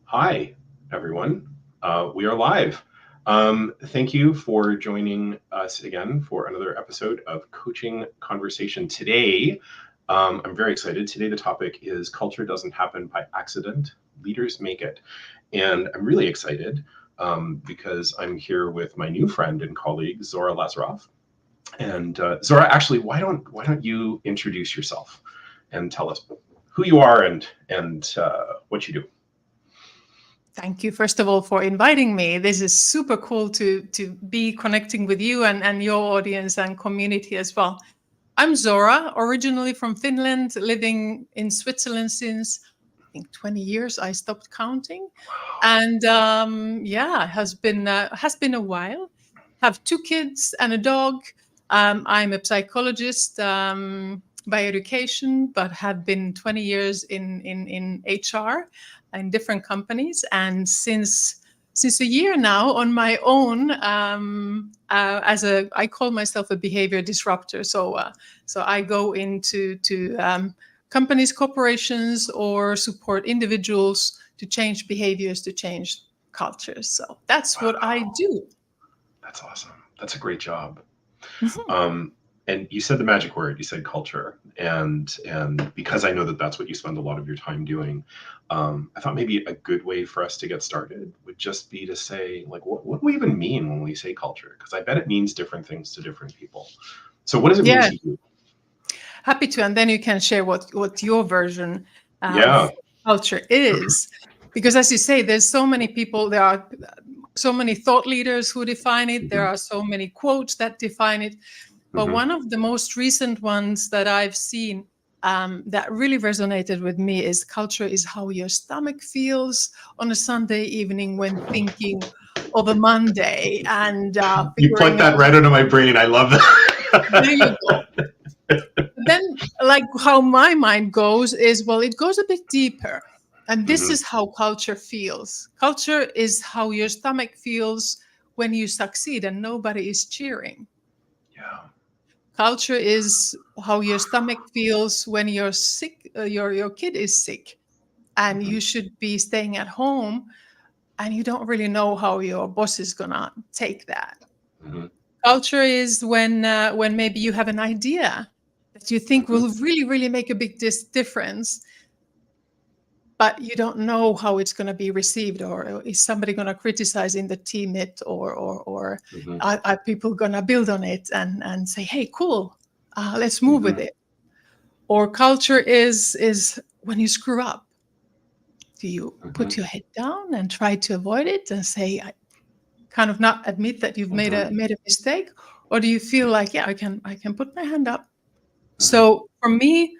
Hi, everyone. We are live. Thank you for joining us again for another episode of Coaching Conversation. Today, I'm very excited. Today, the topic is Culture Doesn't Happen by Accident, Leaders Make It. And I'm really excited because I'm here with my new friend and colleague, Zora Lazarov. And Zora, actually, why don't you introduce yourself and tell us who you are and what you do? Thank you, first of all, for inviting me. This is super cool to be connecting with you and your audience and community as well. I'm Zora, originally from Finland, living in Switzerland since I think 20 years. I stopped counting, and yeah, has been a while. Have two kids and a dog. I'm a psychologist by education, but have been 20 years in HR in different companies, and since a year now on my own I call myself a behavior disruptor. So I go into to companies, corporations, or support individuals to change behaviors, to change cultures. So that's what I Wow, do. that's awesome. That's a great job. Mhm. Um, and you said the magic word. You said culture, and because I know that that's what you spend a lot of your time doing, I thought maybe a good way for us to get started would just be to say, like, what do we even mean when we say culture? Because I bet it means different things to different people. So, what does it mean Yeah, to you? happy to. And then you can share what your version Yeah. of culture is. Because as you say, there's so many people, there are so many thought leaders who define it, there Hmm. are so many quotes that define it. But Hmm. one of the most recent ones that I've seen that really resonated with me is culture is how your stomach feels on a Sunday evening when thinking of a Monday and You plugged figuring that out. right into my brain. I love There you that. go. Then, like how my mind goes is, well, it goes a bit deeper. And this Hmm. is how culture feels. Culture is how your stomach feels when you succeed and nobody is cheering. Yeah. Culture is how your stomach feels when you're sick, your kid is sick, and Hmm. you should be staying at home, and you don't really know how your boss is gonna take that. Hmm. Culture is when maybe you have an idea that you think Hmm. will really make a big difference, but you don't know how it's going to be received, or is somebody going to criticize in the team it, or Hmm. are people going to build on it and say, hey, cool, let's move with Hmm. it. Or culture is when you screw up, do you Hmm. put your head down and try to avoid it and say, I kind of not admit that you've made Hmm. a mistake, or do you feel like, yeah, I can put my hand up? Hmm. So for me,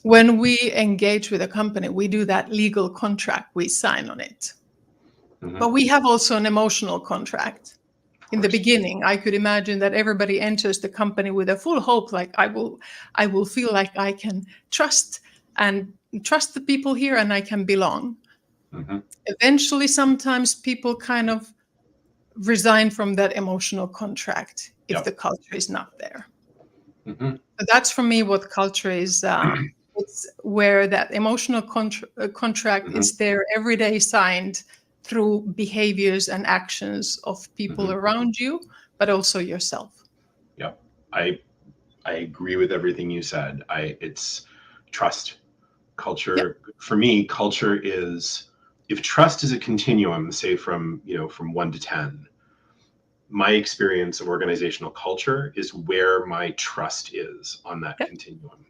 when we engage with a company, we do that legal contract, we sign on it. Hmm. But we have also an emotional contract. Of In the course. beginning, I could imagine that everybody enters the company with a full hope, like I will feel like I can trust and trust the people here and I can belong. Hmm. Eventually, sometimes people kind of resign from that emotional contract if Yep. the culture is not there. Hmm. So that's for me what culture is. It's where that emotional contract Hmm. is there every day, signed through behaviors and actions of people Hmm. around you, but also yourself. Yep. I I agree with everything you said. It's trust. Yep. Culture for me, culture is, if trust is a continuum, say from 1 to 10, my experience of organizational culture is where my trust is on that Yep. continuum.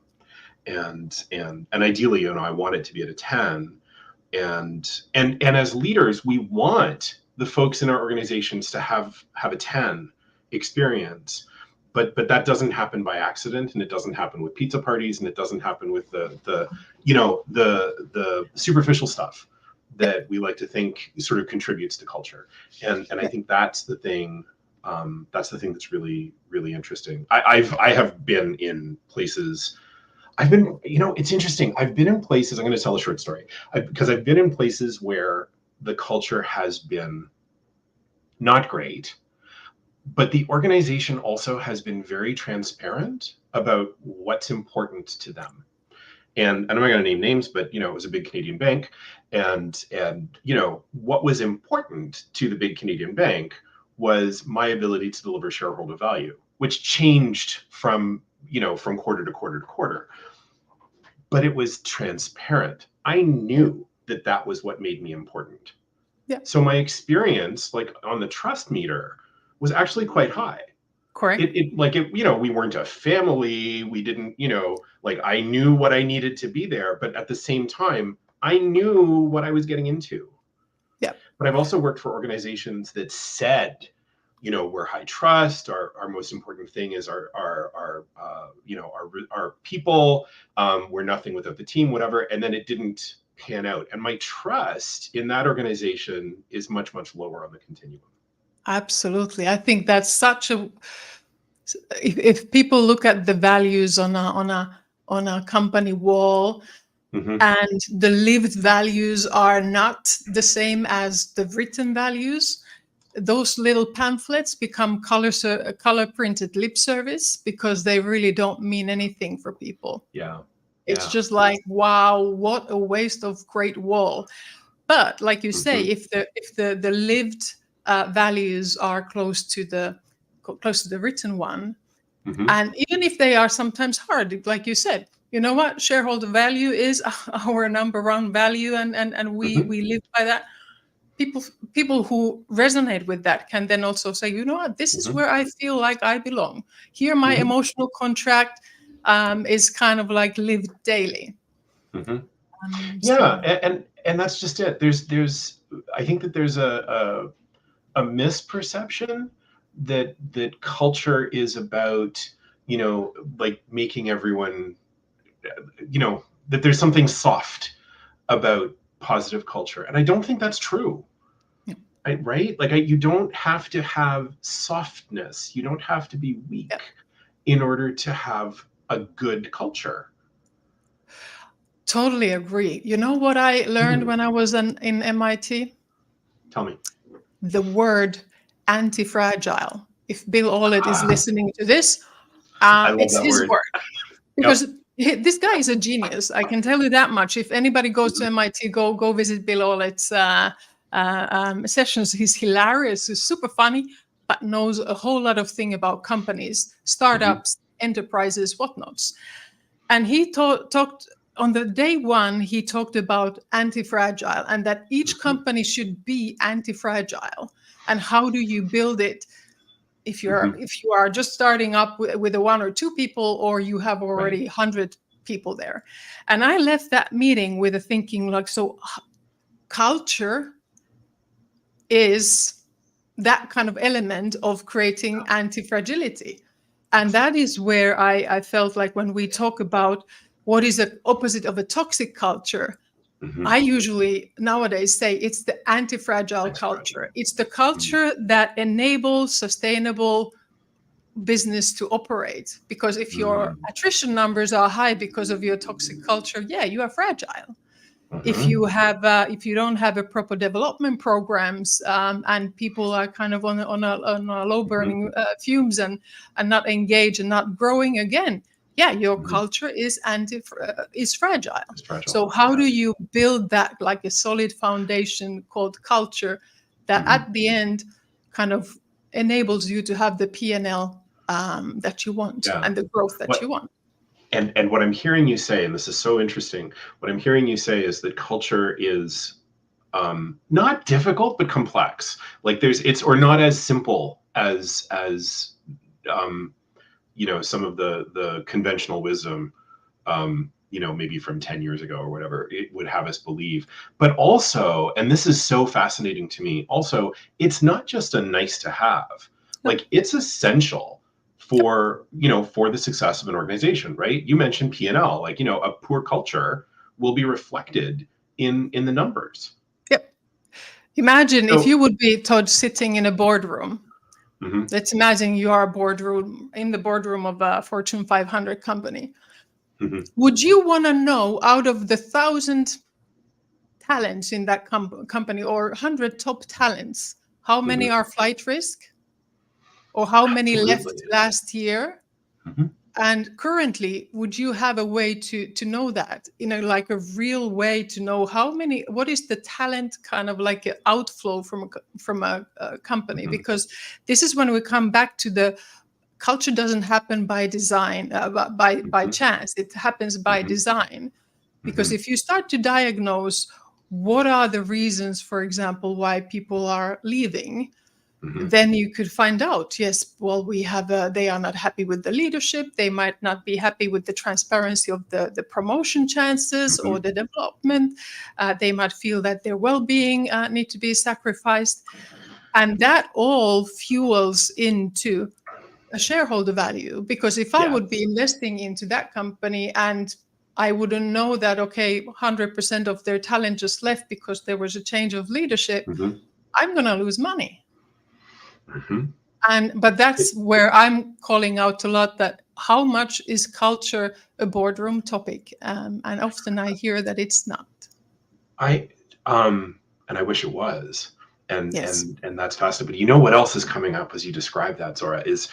And ideally, I want it to be at a 10. And as leaders, we want the folks in our organizations to have a 10 experience, but that doesn't happen by accident, and it doesn't happen with pizza parties, and it doesn't happen with the superficial stuff Yep. that we like to think sort of contributes to culture. And I Yep. think that's the thing. That's the thing that's really interesting. I have been in places. I've been, it's interesting. I've been in places. I'm going to tell a short story, because I've been in places where the culture has been not great, but the organization also has been very transparent about what's important to them. and I'm not going to name names, but it was a big Canadian bank, and what was important to the big Canadian bank was my ability to deliver shareholder value, which changed from quarter to quarter to quarter, but it was transparent. I knew that was what made me important. Yeah. So my experience, like on the trust meter, was actually quite high. Correct. We weren't a family. We didn't, I knew what I needed to be there, but at the same time, I knew what I was getting into. Yeah. But I've also worked for organizations that said, we're high trust. Our most important thing is our people. We're nothing without the team, whatever. And then it didn't pan out. And my trust in that organization is much, much lower on the continuum. Absolutely. I think that's such a, if people look at the values on a company wall, and the lived values are not the same as the written values, those little pamphlets become color printed lip service, because they really don't mean anything for people. Yeah. It's just like, wow, what a waste of great wall. But like you say, if the lived values are close to the written one, and even if they are sometimes hard, like you said, you know what, shareholder value is our number one value, and we live by that. People who resonate with that can then also say, you know what, this is where I feel like I belong. Here, my emotional contract is kind of like lived daily. And that's just it. There's I think that there's a misperception that culture is about, like making everyone, that there's something soft about positive culture. And I don't think that's true. Yeah. Right? You don't have to have softness. You don't have to be weak in order to have a good culture. Totally agree. You know what I learned when I was in MIT? Tell me. The word anti-fragile. If Bill Olet is listening to this, it's his word. Because this guy is a genius. I can tell you that much. If anybody goes to MIT, go visit Bill Olet's sessions. He's hilarious. He's super funny, but knows a whole lot of thing about companies, startups, enterprises, whatnots. And he talked on the day one. He talked about anti-fragile, and that each company should be anti-fragile. And how do you build it? If you are just starting up with a 1 or 2 people, or you have already 100 people there. And I left that meeting with a thinking like, so culture is that kind of element of creating anti-fragility. And that is where I felt like when we talk about what is the opposite of a toxic culture, I usually nowadays say it's the anti-fragile culture. It's the culture that enables sustainable business to operate. Because if your attrition numbers are high because of your toxic culture, you are fragile. If you don't have a proper development programs, and people are kind of on a low burning fumes and not engaged and not growing again, your culture is fragile. So how do you build that, like a solid foundation called culture, that at the end kind of enables you to have the P&L that you want and the growth that you want? And what I'm hearing you say, and this is so interesting, what I'm hearing you say is that culture is not difficult but complex. Like or not as simple as some of the conventional wisdom, maybe from 10 years ago or whatever, it would have us believe. But also, and this is so fascinating to me, also, it's not just a nice to have. Like, it's essential for the success of an organization, right? You mentioned P&L, like, a poor culture will be reflected in the numbers. Yep. Imagine if you would be, Todd, sitting in a boardroom. Let's imagine you are in the boardroom of a Fortune 500 company. Would you want to know, out of the 1,000 talents in that company, or 100 top talents, how many are flight risk? Or how many left last year? And currently, would you have a way to know that, like a real way to know what is the talent kind of like an outflow from a company? Mhm. Because this is when we come back to the culture doesn't happen by design, by Mhm. chance. It happens by Mhm. design. Because Mhm. if you start to diagnose what are the reasons, for example, why people are leaving, Mhm. then you could find out, yes, well, they are not happy with the leadership. They might not be happy with the transparency of the promotion chances or Mhm. the development. They might feel that their well-being need to be sacrificed. And that all fuels into a shareholder value. Because if I Yeah. would be investing into that company and I wouldn't know that, okay, 100% of their talent just left because there was a change of leadership, Mhm. I'm going to lose money. Mhm. But that's where I'm calling out a lot, that how much is culture a boardroom topic? And often I hear that it's not. I and I wish it was. And Yes. and and that's fascinating. But you know what else is coming up as you describe that, Zora, is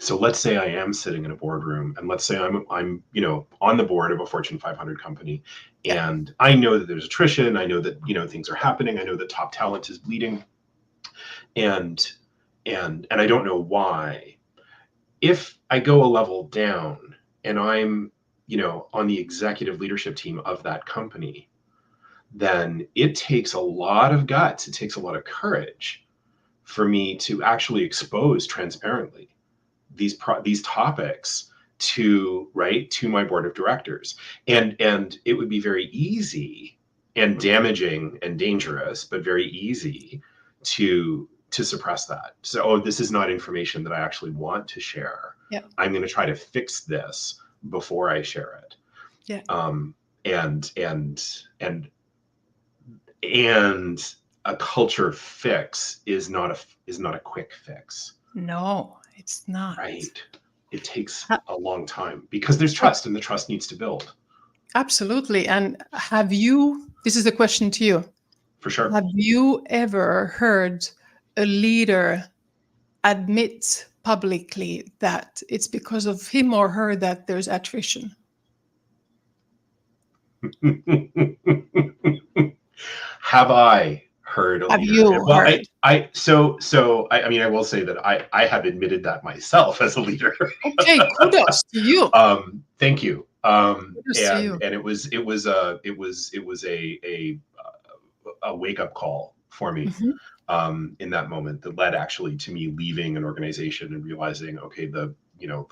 so let's say I am sitting in a boardroom, and let's say I'm on the board of a Fortune 500 company, Yeah. and I know that there's attrition. I know that things are happening. I know that top talent is bleeding, and and I don't know why. If I go a level down and I'm on the executive leadership team of that company, then it takes a lot of guts. It takes a lot of courage for me to actually expose transparently these topics to my board of directors. And it would be very easy and damaging and dangerous, but very easy to suppress that. So, oh, this is not information that I actually want to share. Yeah. I'm going to try to fix this before I share it. Yeah. And and a culture fix is not a quick fix. No, it's not. Right. It takes Ha- a long time because there's yeah, trust, and the trust needs to build. absolutely. And this is a question to you. For sure. Have you ever heard a leader admit publicly that it's because of him or her that there's attrition? Have I heard a Have leader? you Well, heard? I mean, I will say that I have admitted that myself as a leader. Okay, kudos to you. Thank you. Kudos to And you. it was a wake up call for me Mhm. in that moment that led actually to me leaving an organization and realizing, okay, the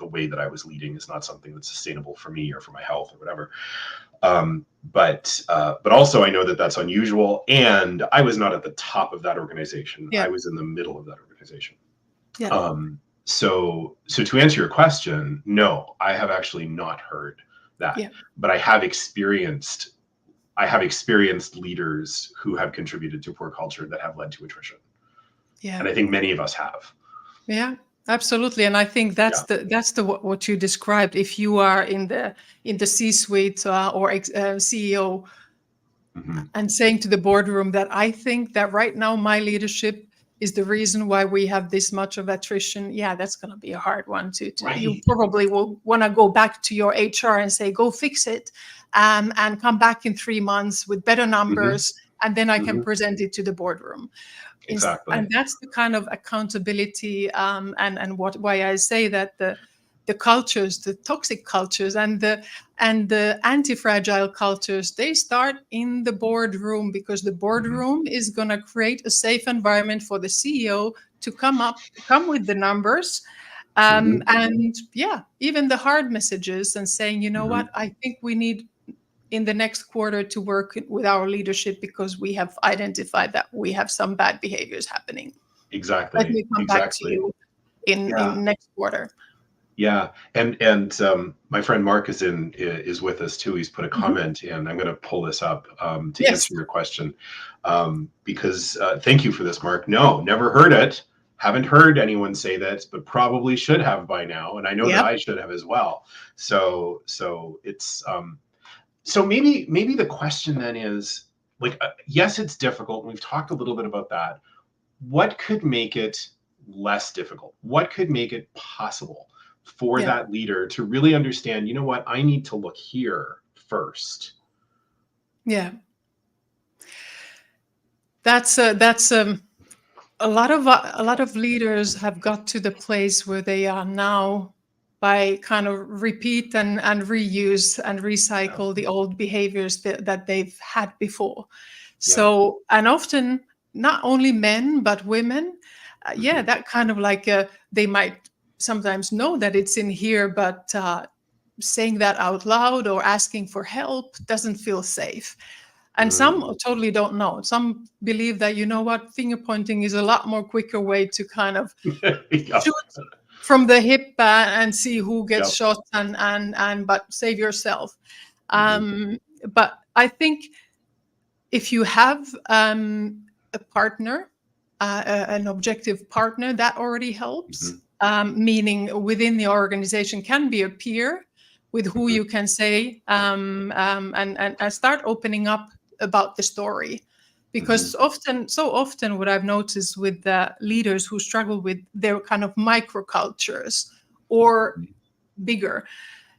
way that I was leading is not something that's sustainable for me or for my health or whatever. But also I know that that's unusual, and I was not at the top of that organization. Yeah. I was in the middle of that organization. Yeah. So to answer your question, no, I have actually not heard that, Yeah. but I have experienced leaders who have contributed to poor culture that have led to attrition, Yeah. and I think many of us have. Yeah. Absolutely. And I think Yeah. that's the what you described. If you are in the C-suite or CEO, Mhm. and saying to the boardroom that I think that right now my leadership is the reason why we have this much of attrition, yeah, that's going to be a hard one to you Right. probably will want to go back to your HR and say, go fix it, and come back in 3 months with better Hmm. numbers, and then I can Hmm. present it to the boardroom. And Exactly. that's the kind of accountability, and why I say that the cultures, the toxic cultures, and the anti-fragile cultures, they start in the boardroom, because the Hmm. boardroom is going to create a safe environment for the CEO to come with the numbers, Hmm. and yeah, even the hard messages, and saying, you know Hmm. what, I think we need in the next quarter to work with our leadership because we have identified that we have some bad behaviors happening. Let Exactly. me come back to Exactly. you in Yeah. next quarter. Yeah, and my friend Mark is with us too. He's put a Mhm. comment in. I'm going to pull this up to Yes. answer your question, because thank you for this, Mark. No, never heard it. Haven't heard anyone say that, but probably should have by now, and I know that Yep. I should have as well. So it's so maybe the question then is like, yes, it's difficult. We've talked a little bit about that. What could make it less difficult? What could make it possible for Yeah. that leader to really understand, you know what, I need to look here first. Yeah. That's a lot of leaders have got to the place where they are now by kind of repeat and reuse and recycle the old behaviors that they've had before. So, and often not only men but women, yeah, that kind of like they might sometimes know that it's in here, but saying that out loud or asking for help doesn't feel safe. And some totally don't know. Some believe that, you know what, finger pointing is a lot more quicker way to kind of shoot from the hip and see who gets shot and but save yourself. But I think if you have a partner, an objective partner, that already helps. Meaning within the organization can be a peer with who you can say and start opening up about the story. Because so often what I've noticed with the leaders who struggle with their kind of microcultures or bigger,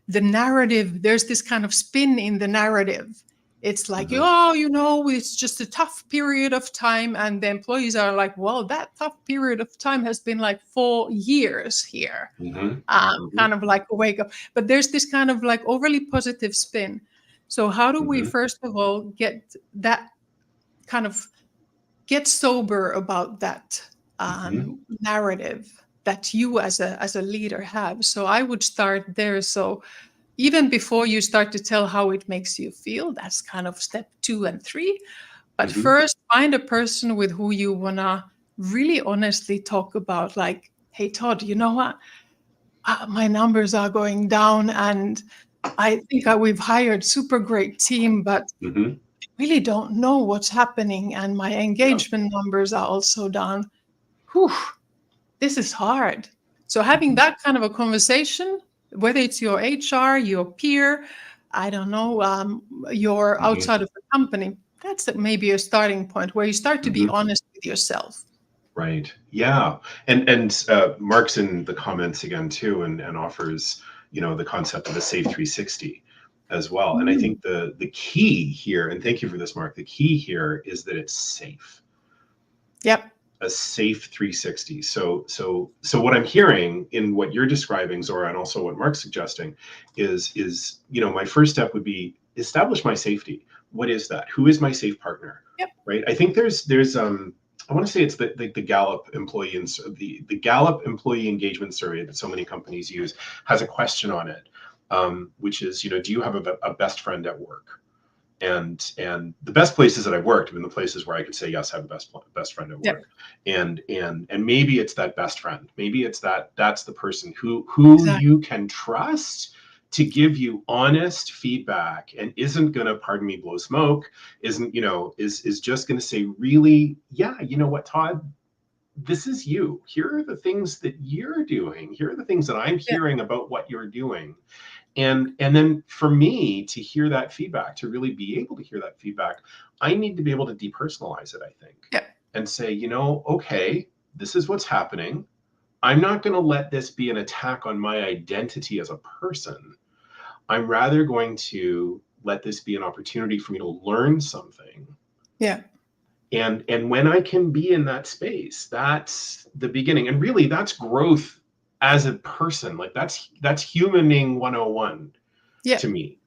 the narrative, there's this kind of spin in the narrative. It's like, oh, you know, it's just a tough period of time. And the employees are like, well, that tough period of time has been like 4 years here. Kind of like a wake up. But there's this kind of like overly positive spin. So how do we, first of all, get that kind of get sober about that narrative that you as a leader have? So I would start there. So even before you start to tell how it makes you feel, that's kind of step 2 and 3. But first, find a person with who you want to really honestly talk about, like, hey, Todd, you know what? My numbers are going down and I think we've hired super great team, but I really don't know what's happening. And my engagement numbers are also down. Whew, this is hard. So having that kind of a conversation, whether it's your HR, your peer, I don't know, you're outside of the company, that's maybe a starting point where you start to be honest with yourself. Right. Yeah. And Mark's in the comments again too, and offers, you know, the concept of a safe 360 as well. And I think the key here, and thank you for this, Mark, the key here is that it's safe. Yep. A safe 360. So what I'm hearing in what you're describing, Zora, and also what Mark's suggesting is, you know, my first step would be establish my safety. What is that? Who is my safe partner? Yep. Right. I think there's I want to say it's the Gallup the Gallup employee engagement survey that so many companies use has a question on it, which is, you know, do you have a best friend at work? And the best places that I've worked have been the places where I could say, yes, I have a best friend at work. And maybe it's that best friend. Maybe it's that's the person who you can trust to give you honest feedback and isn't going to, pardon me, blow smoke, isn't, you know, is just going to say, really, yeah, you know what, Todd, this is you. Here are the things that you're doing. Here are the things that I'm hearing about what you're doing. And then for me to hear that feedback, to really be able to hear that feedback, I need to be able to depersonalize it, I think, and say, you know, okay, this is what's happening. I'm not going to let this be an attack on my identity as a person. I'm rather going to let this be an opportunity for me to learn something. Yeah. And when I can be in that space, that's the beginning. And really, that's growth as a person. Like that's humaning 101 to me.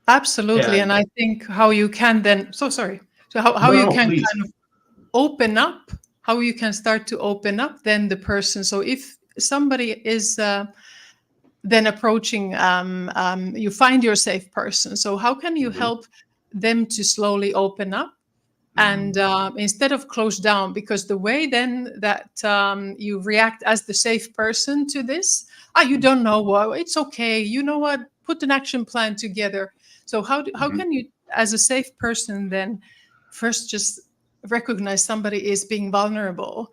Absolutely. And I think how you can then, so how you can please. kind of open up, how you can start to open up then the person. So if somebody is then approaching, you find your safe person. So how can you help them to slowly open up? And instead of close down, because the way then that you react as the safe person to this, you don't know what, it's okay. You know what? Put an action plan together. So how can you, as a safe person, then first just recognize somebody is being vulnerable,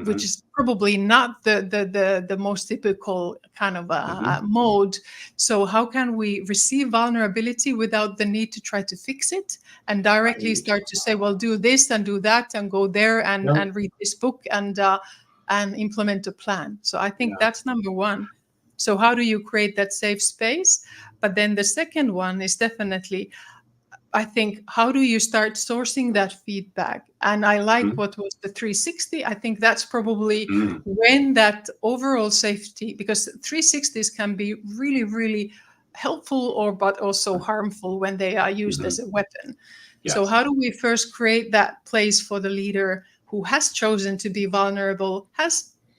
which is probably not the most typical kind of mode. So how can we receive vulnerability without the need to try to fix it and directly start to say, well, do this and do that and go there and read this book and implement a plan. So I think that's number one. So how do you create that safe space? But then the second one is definitely, I think, how do you start sourcing that feedback? And I like what was the 360. I think that's probably when that overall safety, because 360s can be really, really helpful but also harmful when they are used as a weapon. Yes. So how do we first create that place for the leader who has chosen to be vulnerable,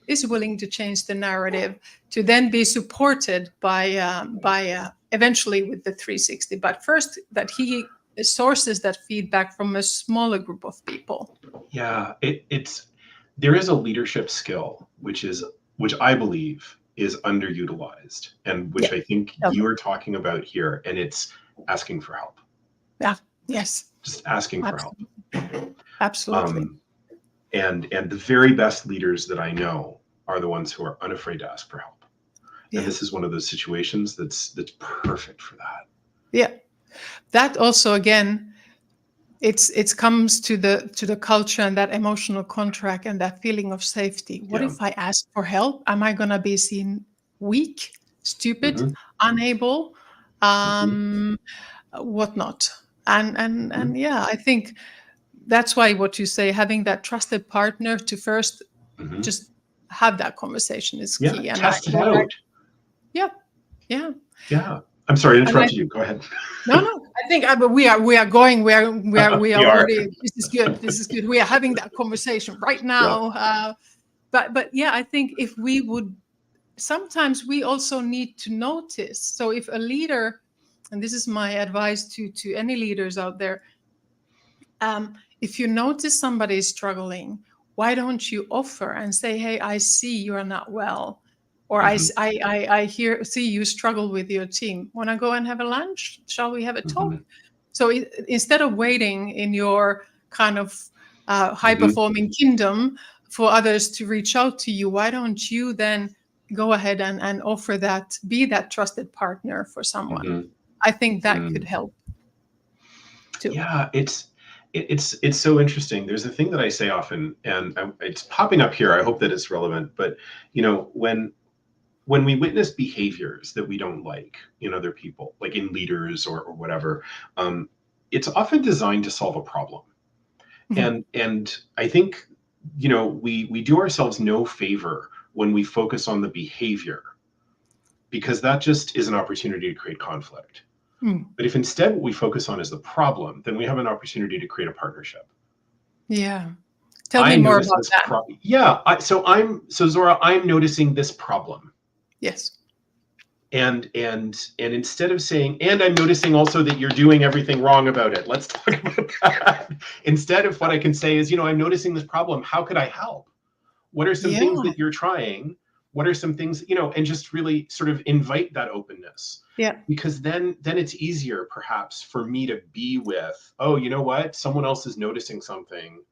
is willing to change the narrative, to then be supported by eventually with the 360, but first that he sources that feedback from a smaller group of people. Yeah, there is a leadership skill which I believe is underutilized, and which I think you are talking about here, and it's asking for help. Yeah. Yes. Just asking for help. Absolutely. And the very best leaders that I know are the ones who are unafraid to ask for help. And this is one of those situations that's perfect for that. Yeah. That also, again, it comes to the culture and that emotional contract and that feeling of safety. What if I ask for help? Am I going to be seen weak, stupid, unable, whatnot? And yeah, I think that's why what you say, having that trusted partner to first just have that conversation is key. Yeah, And test it out. Yeah. I'm sorry to interrupt you. Go ahead. No. I think we are going. We are already. This is good. We are having that conversation right now. Yeah. But yeah, I think if we would, sometimes we also need to notice. So if a leader, and this is my advice to any leaders out there, if you notice somebody is struggling, why don't you offer and say, hey, I see you are not well. Or I see you struggle with your team. Want to go and have a lunch? Shall we have a talk? So instead of waiting in your kind of high-performing kingdom for others to reach out to you, why don't you then go ahead and offer that, be that trusted partner for someone? I think that could help too. Yeah, it's so interesting. There's a thing that I say often, and it's popping up here. I hope that it's relevant. But when we witness behaviors that we don't like in other people, like in leaders or whatever, it's often designed to solve a problem. And I think, we do ourselves no favor when we focus on the behavior, because that just is an opportunity to create conflict. But if instead what we focus on is the problem, then we have an opportunity to create a partnership. Yeah. Tell me more about that. So Zora, I'm noticing this problem. Yes. And instead of saying, and I'm noticing also that you're doing everything wrong about it, let's talk about that. Instead of what I can say is, I'm noticing this problem. How could I help? What are some things that you're trying? What are some things, and just really sort of invite that openness. Yeah. Because then it's easier perhaps for me to be with, oh, you know what? Someone else is noticing something.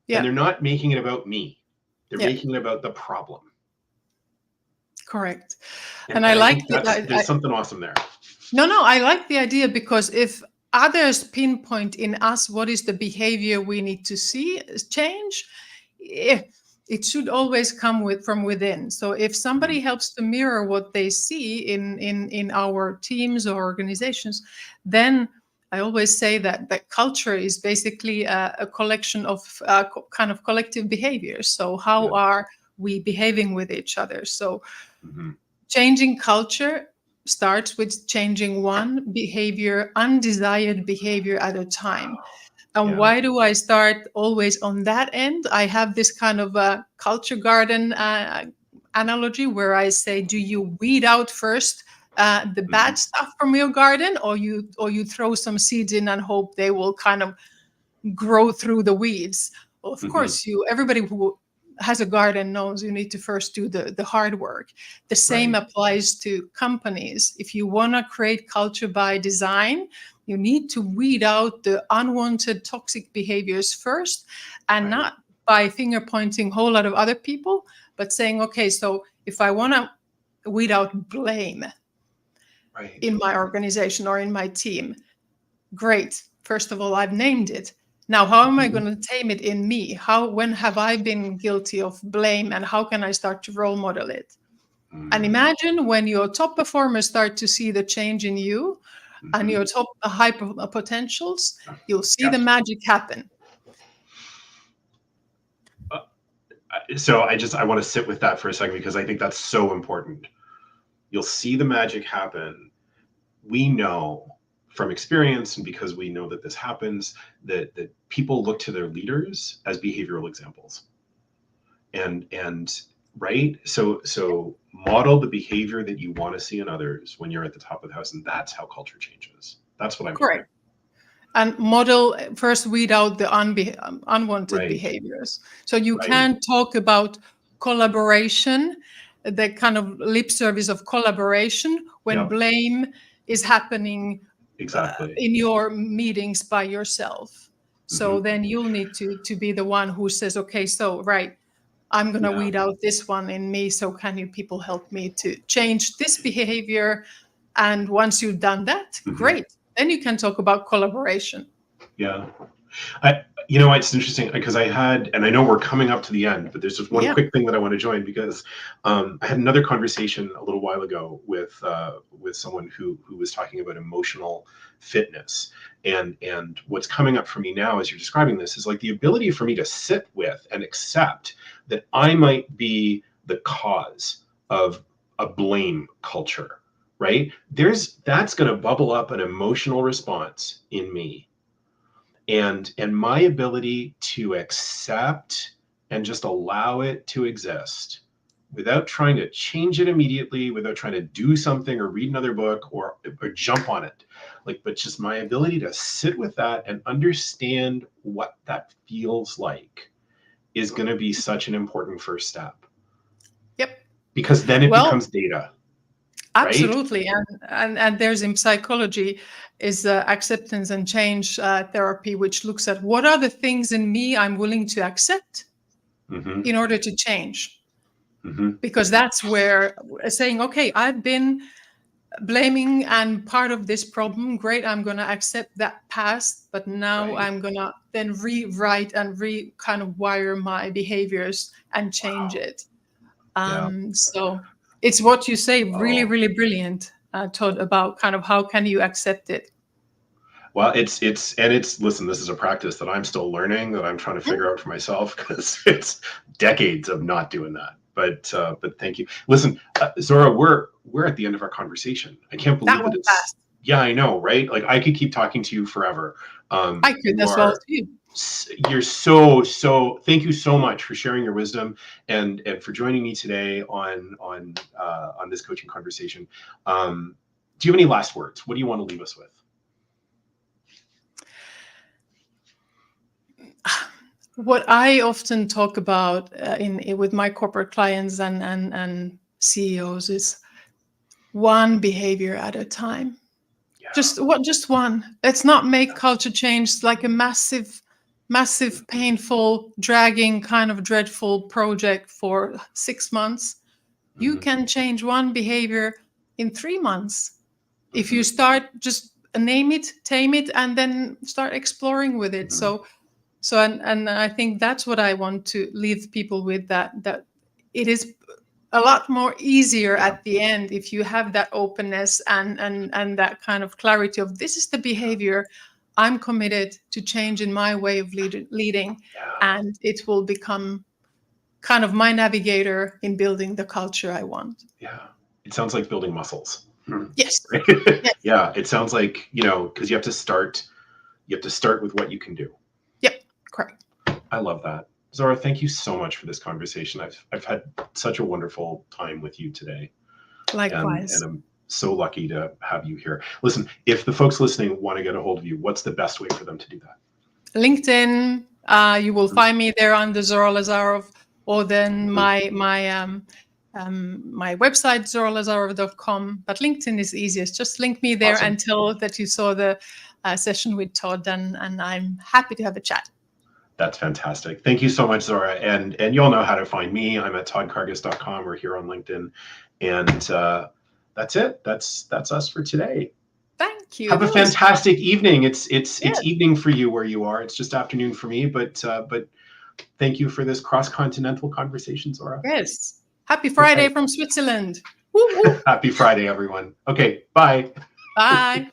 Yeah. And they're not making it about me. They're making it about the problem. Correct. And I like there's something awesome there. No, I like the idea, because if others pinpoint in us what is the behavior we need to see change, it should always come from within. So if somebody helps to mirror what they see in our teams or organizations, then I always say that culture is basically a collection of kind of collective behaviors. So how are we behaving with each other? So changing culture starts with changing one behavior, undesired behavior at a time. And why do I start always on that end? I have this kind of a culture garden analogy where I say, do you weed out first the bad stuff from your garden, or you throw some seeds in and hope they will kind of grow through the weeds? Well, of course, everybody who has a garden knows you need to first do the hard work. The same applies to companies. If you want to create culture by design, you need to weed out the unwanted toxic behaviors first, and not by finger pointing a whole lot of other people, but saying, okay, so if I want to weed out blame in my organization or in my team, great. First of all, I've named it. Now, how am I going to tame it in me? When have I been guilty of blame, and how can I start to role model it? And imagine when your top performers start to see the change in you and your top high potentials, you'll see the magic happen. So I want to sit with that for a second, because I think that's so important. You'll see the magic happen. We know from experience, and because we know that this happens, that people look to their leaders as behavioral examples. And right? So model the behavior that you want to see in others when you're at the top of the house, and that's how culture changes. That's what I'm correct. And model, first weed out the unwanted Right. behaviors. So you can talk about collaboration, the kind of lip service of collaboration, when blame is happening in your meetings by yourself. So then you'll need to be the one who says, okay, so I'm going to weed out this one in me. So can you people help me to change this behavior? And once you've done that, great. Then you can talk about collaboration. Yeah. It's interesting because I know we're coming up to the end, but there's just one quick thing that I want to join, because I had another conversation a little while ago with someone who was talking about emotional fitness. And what's coming up for me now as you're describing this is like the ability for me to sit with and accept that I might be the cause of a blame culture, right? That's going to bubble up an emotional response in me. And my ability to accept and just allow it to exist without trying to change it immediately, without trying to do something or read another book or jump on it, but just my ability to sit with that and understand what that feels like is going to be such an important first step. Yep. Because then it becomes data. Absolutely. Right? And there's in psychology is acceptance and change therapy, which looks at what are the things in me I'm willing to accept in order to change. Because that's where saying, okay, I've been blaming and part of this problem. Great, I'm going to accept that past, but now I'm going to then rewrite and kind of wire my behaviors and change it. So it's what you say, really, really brilliant, Todd, about kind of how can you accept it? Well, listen, this is a practice that I'm still learning, that I'm trying to figure out for myself, because it's decades of not doing that. But thank you. Listen, Zora, we're at the end of our conversation. I can't believe that it's fast. Yeah, I know, right? Like I could keep talking to you forever. I could as well too. You're so thank you so much for sharing your wisdom and for joining me today on this coaching conversation. Do you have any last words? What do you want to leave us with? What I often talk about with my corporate clients and CEOs is one behavior at a time. Just one. Let's not make culture change like a massive, painful, dragging, kind of dreadful project for 6 months. You can change one behavior in 3 months. If you start, just name it, tame it, and then start exploring with it. So and I think that's what I want to leave people with, that it is a lot more easier at the end if you have that openness and that kind of clarity of this is the behavior I'm committed to change in my way of leading, and it will become kind of my navigator in building the culture I want. Yeah, it sounds like building muscles. Yes. Yes. Yeah, it sounds like, because you have to start with what you can do. Yep, correct. I love that. Zora, thank you so much for this conversation. I've had such a wonderful time with you today. Likewise. And I'm so lucky to have you here. Listen, if the folks listening want to get a hold of you, what's the best way for them to do that? LinkedIn. You will find me there under Zora Lazarov, or then my website, zoralazarov.com. But LinkedIn is easiest. Just link me there and tell that you saw the session with Todd, and I'm happy to have a chat. That's fantastic. Thank you so much, Zora. And you all know how to find me. I'm at toddkargas.com or here on LinkedIn. And that's it. That's us for today. Thank you. Have a fantastic evening. It's evening for you where you are. It's just afternoon for me. But thank you for this cross-continental conversation, Zora. Yes. Happy Friday from Switzerland. Woo, woo. Happy Friday, everyone. Okay, bye. Bye.